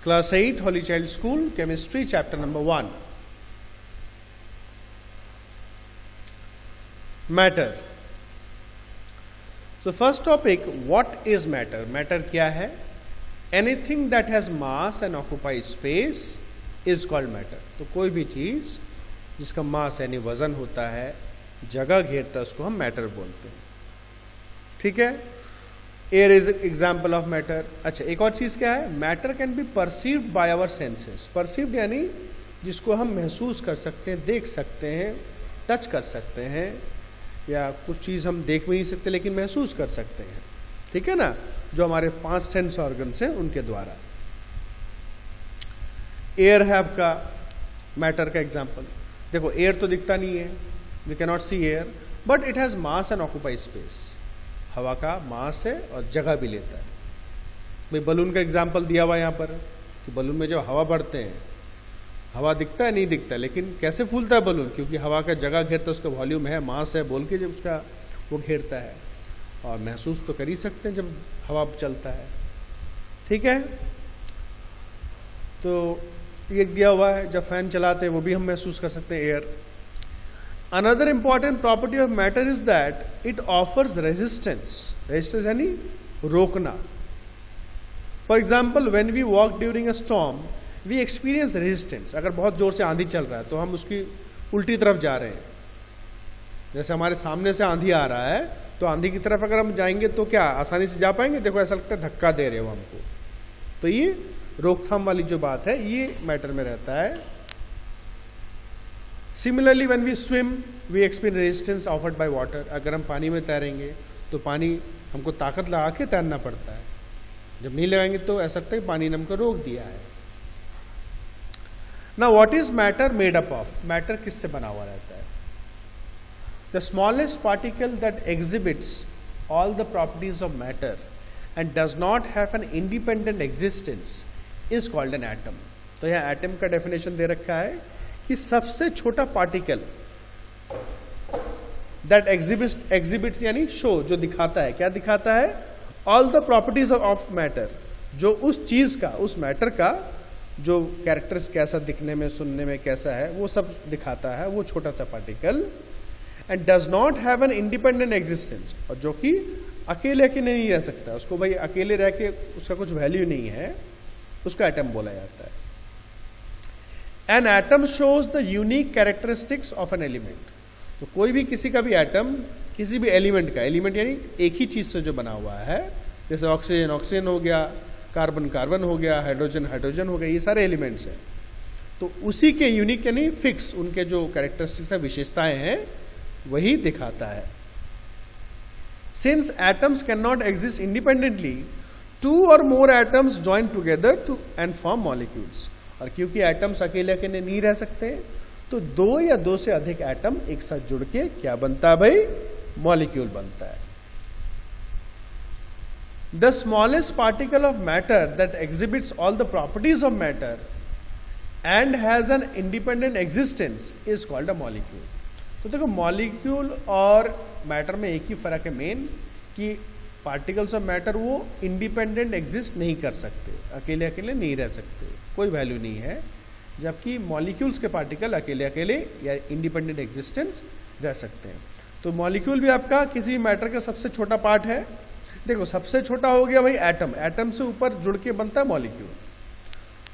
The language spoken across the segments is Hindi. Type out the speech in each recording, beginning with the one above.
Class 8, Holy Child School, Chemistry, Chapter number 1. Matter. So first topic, what is matter? Matter क्या है? Anything that has mass and occupies space is called matter. तो कोई भी चीज जिसका मास यानी वजन होता है, जगह घेरता है, उसको हम मैटर बोलते हैं. ठीक है. Air is example of matter. अच्छा, एक और चीज क्या है? Matter can be perceived by our senses. Perceived यानी जिसको हम महसूस कर सकते हैं, देख सकते हैं, टच कर सकते हैं, या कुछ चीज हम देख भी नहीं सकते लेकिन महसूस कर सकते हैं. ठीक है ना, जो हमारे 5 सेंस ऑर्गन्स हैं उनके द्वारा. एयर है आपका मैटर का एग्जाम्पल. देखो, एयर तो दिखता नहीं है, we can not see air, but it has mass and occupy space. हवा का मास है और जगह भी लेता है. भाई बलून का एग्जाम्पल दिया हुआ यहाँ पर कि बलून में जब हवा बढ़ते हैं, हवा दिखता है नहीं दिखता, लेकिन कैसे फूलता है बलून? क्योंकि हवा का जगह घेरता है, उसका वॉल्यूम है, मास है बोल के जब उसका वो घेरता है, और महसूस तो कर ही सकते हैं जब हवा चलता है. ठीक है. तो ये दिया हुआ है, जब फैन चलाते हैं वो भी हम महसूस कर सकते हैं, air. Another important property of matter is that it offers resistance. Resistance यानी रोकना. For example, when we walk during a storm, we experience resistance. अगर बहुत जोर से आंधी चल रहा है तो हम उसकी उल्टी तरफ जा रहे हैं. जैसे हमारे सामने से आंधी आ रहा है तो आंधी की तरफ अगर हम जाएंगे तो क्या आसानी से जा पाएंगे? देखो, ऐसा लगता है धक्का दे रहे हो हमको. तो ये रोकथाम वाली जो बात है ये मैटर में रहता है. Similarly, when we swim, we experience resistance offered by water. अगर हम पानी में तैरेंगे तो पानी हमको ताकत लगा के तैरना पड़ता है. जब नहीं लगाएंगे तो ऐसा लगता है पानी ने हमको रोक दिया है. Now, what is matter made up of? Matter किससे बना हुआ रहता है? The smallest particle that exhibits all the properties of matter and does not have an independent existence is called an atom. तो यहाँ एटम का डेफिनेशन दे रखा है कि सबसे छोटा पार्टिकल दैट एग्जिबिट्स यानी शो, जो दिखाता है. क्या दिखाता है? All the properties of matter. जो उस चीज का, उस मैटर का जो कैरेक्टर्स, कैसा दिखने में, सुनने में कैसा है, वो सब दिखाता है वो छोटा सा particle. And does not have an independent existence. और जो कि अकेले नहीं रह सकता, उसको भाई अकेले रह के उसका कुछ वैल्यू नहीं है, उसका एटम बोला जाता है. An atom shows the unique characteristics of an element. तो कोई भी किसी का भी एटम किसी भी एलिमेंट का, एलिमेंट यानी एक ही चीज से जो बना हुआ है, जैसे ऑक्सीजन ऑक्सीजन हो गया, कार्बन कार्बन हो गया, हाइड्रोजन हाइड्रोजन हो गया, ये सारे एलिमेंट्स हैं. तो उसी के यूनिक यानी फिक्स उनके जो कैरेक्टरिस्टिक्स है, विशेषताएं हैं, वही दिखाता है. Since atoms cannot exist independently, 2 or more atoms join together to and form molecules. और क्योंकि एटम्स अकेले अकेले नहीं रह सकते, तो 2 या 2 से अधिक एटम एक साथ जुड़ के क्या बनता है भाई? मॉलिक्यूल बनता है. The smallest particle of matter that exhibits all the properties of matter and has an independent existence is called a molecule. तो देखो, मॉलिक्यूल और मैटर में एक ही फर्क है मेन, कि पार्टिकल्स ऑफ मैटर वो इंडिपेंडेंट एग्जिस्ट नहीं कर सकते, अकेले अकेले नहीं रह सकते, कोई वैल्यू नहीं है. जबकि मॉलिक्यूल्स के पार्टिकल अकेले अकेले या इंडिपेंडेंट एग्जिस्टेंस रह सकते हैं. तो मॉलिक्यूल भी आपका किसी मैटर का सबसे छोटा पार्ट है. देखो, सबसे छोटा हो गया भाई एटम. एटम से ऊपर जुड़ के बनता है मॉलिक्यूल.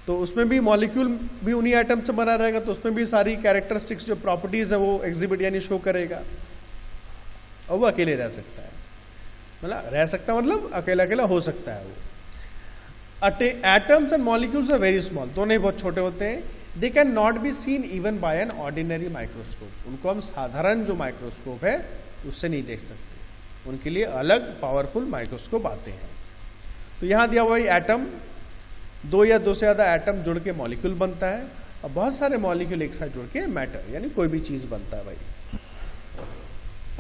तो उसमें भी मॉलिक्यूल भी उन्हीं एटम से बना रहेगा, तो उसमें भी सारी कैरेक्टरिस्टिक्स जो प्रॉपर्टीज है वो एग्जिबिट यानी शो करेगा, और वो अकेले रह सकता है. मतलब रह सकता मतलब अकेला अकेला हो सकता है वो. Atoms and molecules are very small. दोनों ही बहुत छोटे होते हैं. They can not be seen even by an ordinary microscope. उनको हम साधारण जो माइक्रोस्कोप है उससे नहीं देख सकते, उनके लिए अलग पावरफुल माइक्रोस्कोप आते हैं. तो यहाँ दिया हुआ एटम, 2 या 2 से ज्यादा एटम जुड़ के मॉलिक्यूल बनता है, और बहुत सारे मॉलिक्यूल एक साथ जुड़ के मैटर यानी कोई भी चीज बनता है भाई.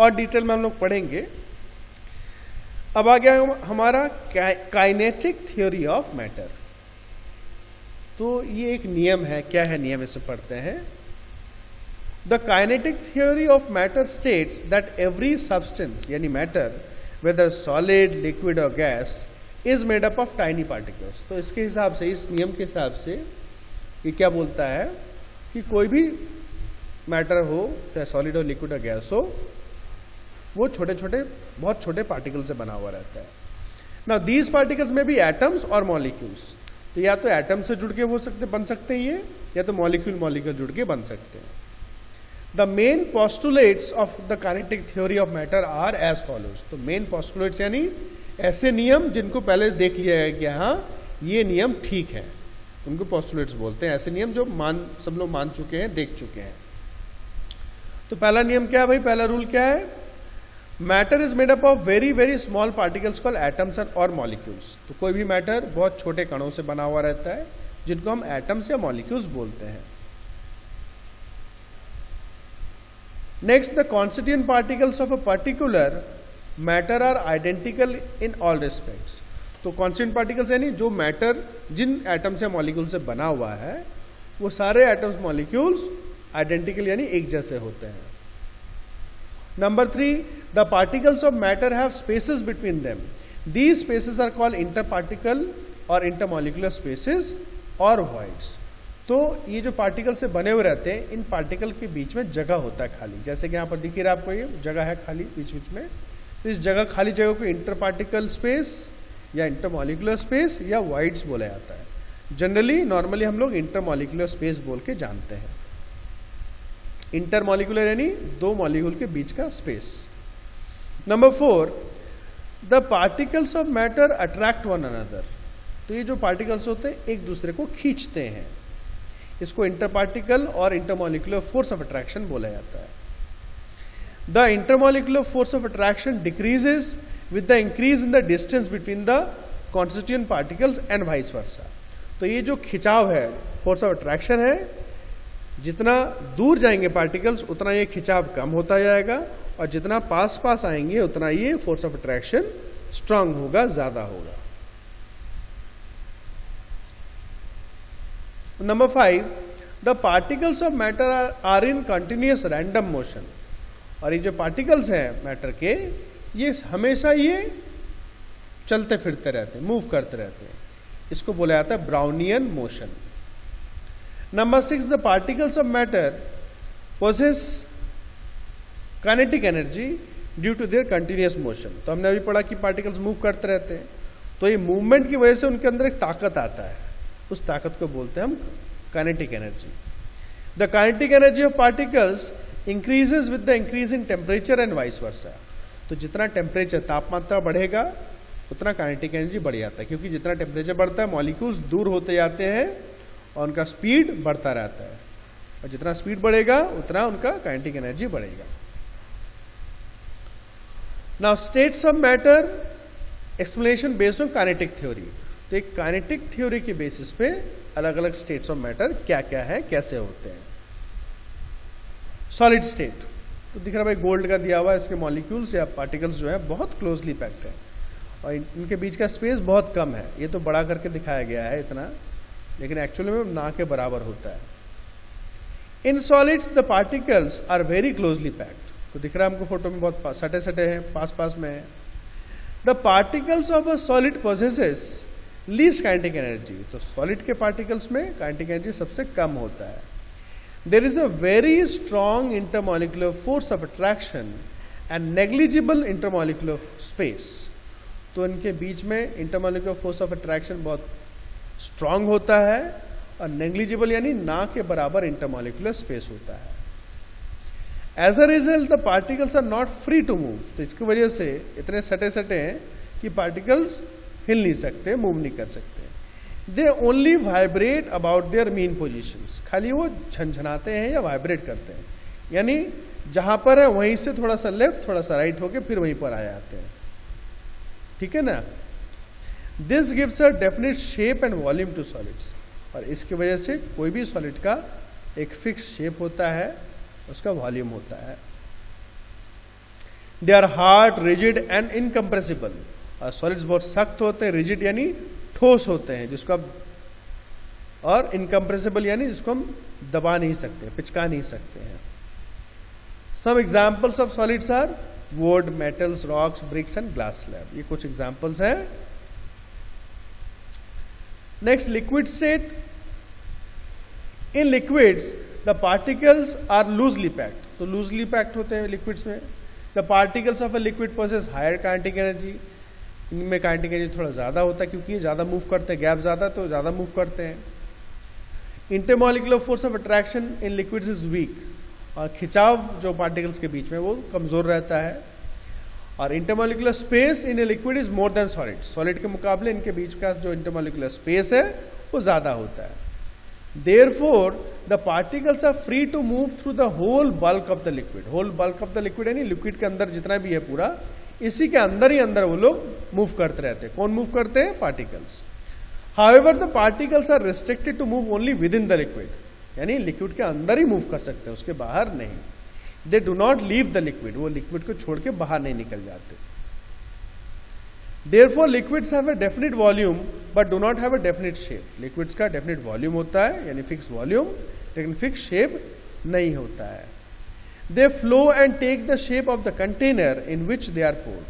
और डिटेल में हम लोग पढ़ेंगे. अब आ गया हमारा काइनेटिक थ्योरी ऑफ मैटर. तो ये एक नियम है. क्या है नियम? इसे पढ़ते हैं. The kinetic theory of matter states that every substance यानी matter, whether solid, liquid or gas, is made up of tiny particles. तो इसके हिसाब से, इस नियम के हिसाब से ये क्या बोलता है कि कोई भी मैटर हो, चाहे सॉलिड हो, लिक्विड हो, गैस हो, वो छोटे छोटे, बहुत छोटे पार्टिकल से बना हुआ रहता है। नाउ दीज पार्टिकल्स में भी एटम्स और मॉलिक्यूल्स, तो या तो एटम से जुड़ के बन सकते हैं ये, या तो मॉलिक्यूल जुड़ के बन सकते हैं। The main postulates of the kinetic theory of matter are as follows. तो मेन पोस्टुलेट्स यानी ऐसे नियम जिनको पहले देख लिया है कि हाँ ये नियम ठीक है, उनको पोस्टुलेट्स बोलते हैं। ऐसे नियम जो सब लोग मान चुके हैं, देख चुके हैं। तो पहला नियम क्या है भाई, पहला रूल क्या है, matter is made up of very very small particles called atoms और मॉलिक्यूल्स। तो कोई भी मैटर बहुत छोटे कणों से बना हुआ रहता है, जिनको हम एटम्स या मॉलिक्यूल्स बोलते हैं। Next, the constituent particles of a particular matter are identical in all respects. तो कॉन्स्टिट्यूएंट पार्टिकल्स यानी जो मैटर जिन एटम्स या मॉलिक्यूल से बना हुआ है, वो सारे एटम्स मॉलिक्यूल्स आइडेंटिकल यानी एक जैसे होते हैं। Number 3, the particles of matter have spaces between them. These spaces are called interparticle और इंटरमॉलिक्यूलर स्पेसेस और वॉइड्स। तो ये जो पार्टिकल से बने हुए रहते हैं, इन पार्टिकल के बीच में जगह होता है खाली, जैसे कि यहाँ पर दिख रहा है आपको, ये जगह है खाली बीच बीच में। तो इस जगह, खाली जगह को इंटरपार्टिकल स्पेस या इंटरमॉलिक्यूलर स्पेस या वॉइड्स बोला जाता है। जनरली नॉर्मली हम लोग इंटरमॉलिक्यूलर स्पेस बोल के जानते हैं। इंटरमॉलिक्यूलर यानी दो मॉलिक्यूल के बीच का space. Number 4, the particles of matter attract one another. तो ये जो पार्टिकल्स होते हैं एक दूसरे को खींचते हैं, इसको इंटरपार्टिकल और इंटरमॉलिक्यूलर फोर्स ऑफ अट्रैक्शन बोला जाता है। The intermolecular force of attraction decreases with the increase in the distance between the constituent particles and vice versa. तो ये जो खिंचाव है, फोर्स ऑफ अट्रैक्शन है, जितना दूर जाएंगे पार्टिकल्स उतना ये खिंचाव कम होता जाएगा, और जितना पास पास आएंगे उतना ये फोर्स ऑफ अट्रैक्शन स्ट्रांग होगा, ज्यादा होगा। Number 5, the particles of matter are in continuous random motion. और ये जो पार्टिकल्स हैं मैटर के, ये हमेशा ये चलते फिरते रहते हैं, मूव करते रहते हैं, इसको बोला जाता है Brownian motion. Number 6, the particles of matter possess kinetic energy due to their continuous motion. तो हमने अभी पढ़ा कि पार्टिकल्स मूव करते रहते हैं, तो ये मूवमेंट की वजह से उनके अंदर एक ताकत आता है, उस ताकत को बोलते हैं हम kinetic energy. The kinetic energy of particles increases with the increase in temperature and vice versa. तो जितना टेम्परेचर, तापमात्रा बढ़ेगा उतना काइनेटिक एनर्जी बढ़ जाता है, क्योंकि जितना टेम्परेचर बढ़ता है मॉलिक्यूल्स दूर होते जाते हैं और उनका स्पीड बढ़ता रहता है, और जितना स्पीड बढ़ेगा उतना उनका काइनेटिक एनर्जी बढ़ेगा। Now states of matter explanation based on kinetic theory. तो एक काइनेटिक थ्योरी के बेसिस पे अलग अलग स्टेट्स ऑफ मैटर क्या क्या है, कैसे होते हैं। सॉलिड स्टेट, तो दिख रहा है भाई गोल्ड का दिया हुआ है, इसके मॉलिक्यूल्स या पार्टिकल्स जो है बहुत क्लोजली पैक्ड है और इनके बीच का स्पेस बहुत कम है। ये तो बड़ा करके दिखाया गया है इतना, लेकिन एक्चुअली में ना के बराबर होता है। In solids the particles are very closely packed. तो दिख रहा है हमको फोटो में, बहुत सटे सटे हैं, पास पास में है। The particles of a solid possesses least kinetic energy. तो सॉलिड के पार्टिकल्स में काइनेटिक एनर्जी सबसे कम होता है। There is a very strong intermolecular force of attraction and negligible intermolecular space. तो इनके बीच में इंटरमॉलिक्यूलर फोर्स ऑफ अट्रैक्शन बहुत स्ट्रांग होता है और नेग्लिजिबल यानी ना के बराबर इंटरमॉलिक्यूलर स्पेस होता है। As a result the particles are not free to move. तो इसकी वजह से इतने सटे सटे हैं कि पार्टिकल्स हिल नहीं सकते, मूव नहीं कर सकते। They only vibrate about their mean positions. खाली वो झनझनाते हैं या वाइब्रेट करते हैं, यानी जहां पर है वहीं से थोड़ा सा लेफ्ट थोड़ा सा राइट होके फिर वहीं पर आ जाते हैं। ठीक है ना। This gives a definite shape and volume to solids. और इसकी वजह से कोई भी सॉलिड का एक फिक्स शेप होता है, उसका वॉल्यूम होता है। They are hard, rigid and incompressible. और सॉलिड्स बहुत सख्त होते हैं, रिजिड यानी ठोस होते हैं जिसको आप, और इनकम्प्रेसिबल यानी जिसको हम दबा नहीं सकते, पिचका नहीं सकते हैं। Some examples of solids are wood, metals, rocks, bricks and glass slab. ये कुछ एग्जाम्पल्स हैं next, liquid state. In liquids the particles are loosely packed. तो लूजली पैक्ड होते हैं लिक्विड्स में. The particles of a liquid possess higher kinetic energy. इनमें काइनेटिक एनर्जी थोड़ा ज़्यादा होता है क्योंकि ये ज़्यादा मूव करते हैं, गैप ज़्यादा तो ज़्यादा मूव करते हैं. Intermolecular force of attraction in liquids is weak. और खिंचाव जो पार्टिकल्स के बीच में वो कमज़ोर रहता है. और intermolecular space in a liquid is more than solid. Solid के मुकाबले इनके बीच का जो इंटरमॉलिक्यूलर स्पेस है वो ज़्यादा होता है. Therefore, the particles are free to move through the whole bulk of the liquid. Whole bulk of the liquid यानी लिक्विड के अंदर जितना भी है पूरा, इसी के अंदर ही अंदर वो लोग मूव करते रहते हैं. कौन मूव करते हैं? Particles. However, the particles are restricted to move only within the liquid. यानी लिक्विड के अंदर ही मूव कर सकते हैं, उसके बाहर नहीं. They do not leave the liquid. वो लिक्विड को छोड़ के बाहर नहीं निकल जाते. Therefore, liquids have a definite volume but do not have a definite shape. Liquids का definite volume होता है यानी fixed volume, लेकिन fixed shape नहीं होता है. They flow and take the shape of the container in which they are poured.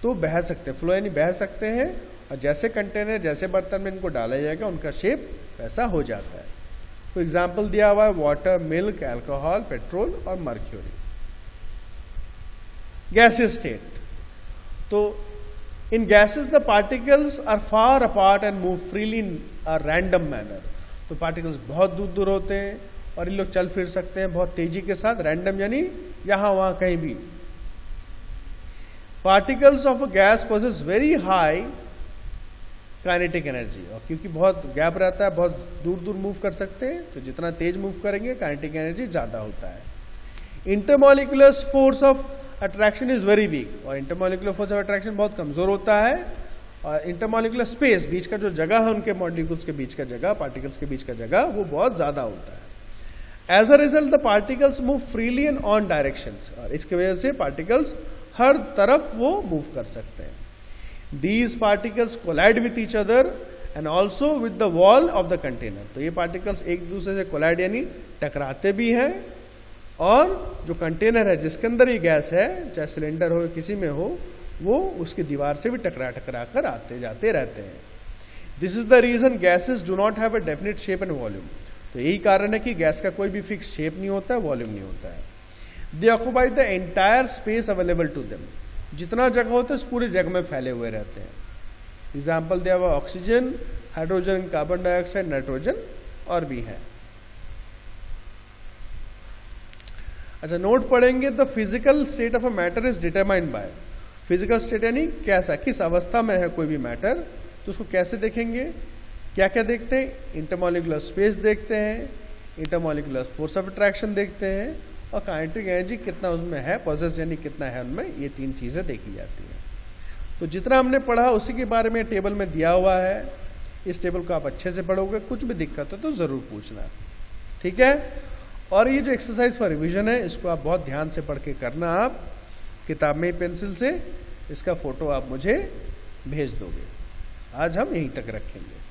तो बह सकते हैं, flow यानी बह सकते हैं, और जैसे कंटेनर जैसे बर्तन में इनको डाला जाएगा उनका शेप वैसा हो जाता है. तो एग्जाम्पल दिया हुआ है वाटर, मिल्क, अल्कोहल, पेट्रोल और मर्क्यूरी. Gaseous state. तो in gases the particles are far apart and move freely in a random manner. तो particles बहुत दूर दूर होते हैं और इन लोग चल फिर सकते हैं बहुत तेजी के साथ. रैंडम यानी यहां वहां कहीं भी. particles of a gas possess very high kinetic energy. और क्योंकि बहुत गैप रहता है, बहुत दूर दूर मूव कर सकते हैं, तो जितना तेज मूव करेंगे काइनेटिक एनर्जी ज्यादा होता है. Intermolecular force of attraction is very weak. और इंटरमॉलिक्यूलर फोर्स ऑफ अट्रैक्शन बहुत कमजोर होता है. और इंटरमॉलिक्यूलर स्पेस, बीच का जो जगह है उनके मॉलिक्यूल्स के बीच का जगह, पार्टिकल्स के बीच का जगह, वो बहुत ज्यादा होता है. As a result the particles move freely in all directions. और इसकी वजह से पार्टिकल्स हर तरफ वो मूव कर सकते हैं. These particles collide with each other and also with the wall of the container. तो ये पार्टिकल्स एक दूसरे से कोलाइड यानी टकराते भी हैं, और जो कंटेनर है जिसके अंदर ये गैस है, चाहे सिलेंडर हो किसी में हो, वो उसकी दीवार से भी टकरा टकरा कर आते जाते रहते हैं. This is the reason gases do not have a definite shape and volume. तो यही कारण है कि गैस का कोई भी फिक्स शेप नहीं होता है, वॉल्यूम नहीं होता है. They occupy the entire space available to them. जितना जगह होता है उस पूरी जगह में फैले हुए रहते हैं. एग्जाम्पल दिया हुआ oxygen, hydrogen, carbon dioxide, nitrogen और भी है. अच्छा, नोट पढ़ेंगे. The physical state of a matter is determined by. Physical state यानी कैसा, किस अवस्था में है कोई भी मैटर, तो उसको कैसे देखेंगे. क्या क्या देखते हैं? इंटरमॉलिक्यूलर स्पेस देखते हैं, इंटरमॉलिक्यूलर फोर्स ऑफ अट्रैक्शन देखते हैं, और काइनेटिक एनर्जी कितना उसमें है, पॉजेस यानी कितना है उनमें. ये तीन चीजें देखी जाती हैं. तो जितना हमने पढ़ा उसी के बारे में टेबल में दिया हुआ है. इस टेबल को आप अच्छे से पढ़ोगे, कुछ भी दिक्कत हो तो जरूर पूछना. ठीक है. और ये जो एक्सरसाइज फॉर रिवीजन है, इसको आप बहुत ध्यान से पढ़ के करना. आप किताब में पेंसिल से इसका फोटो आप मुझे भेज दोगे. आज हम यहीं तक रखेंगे.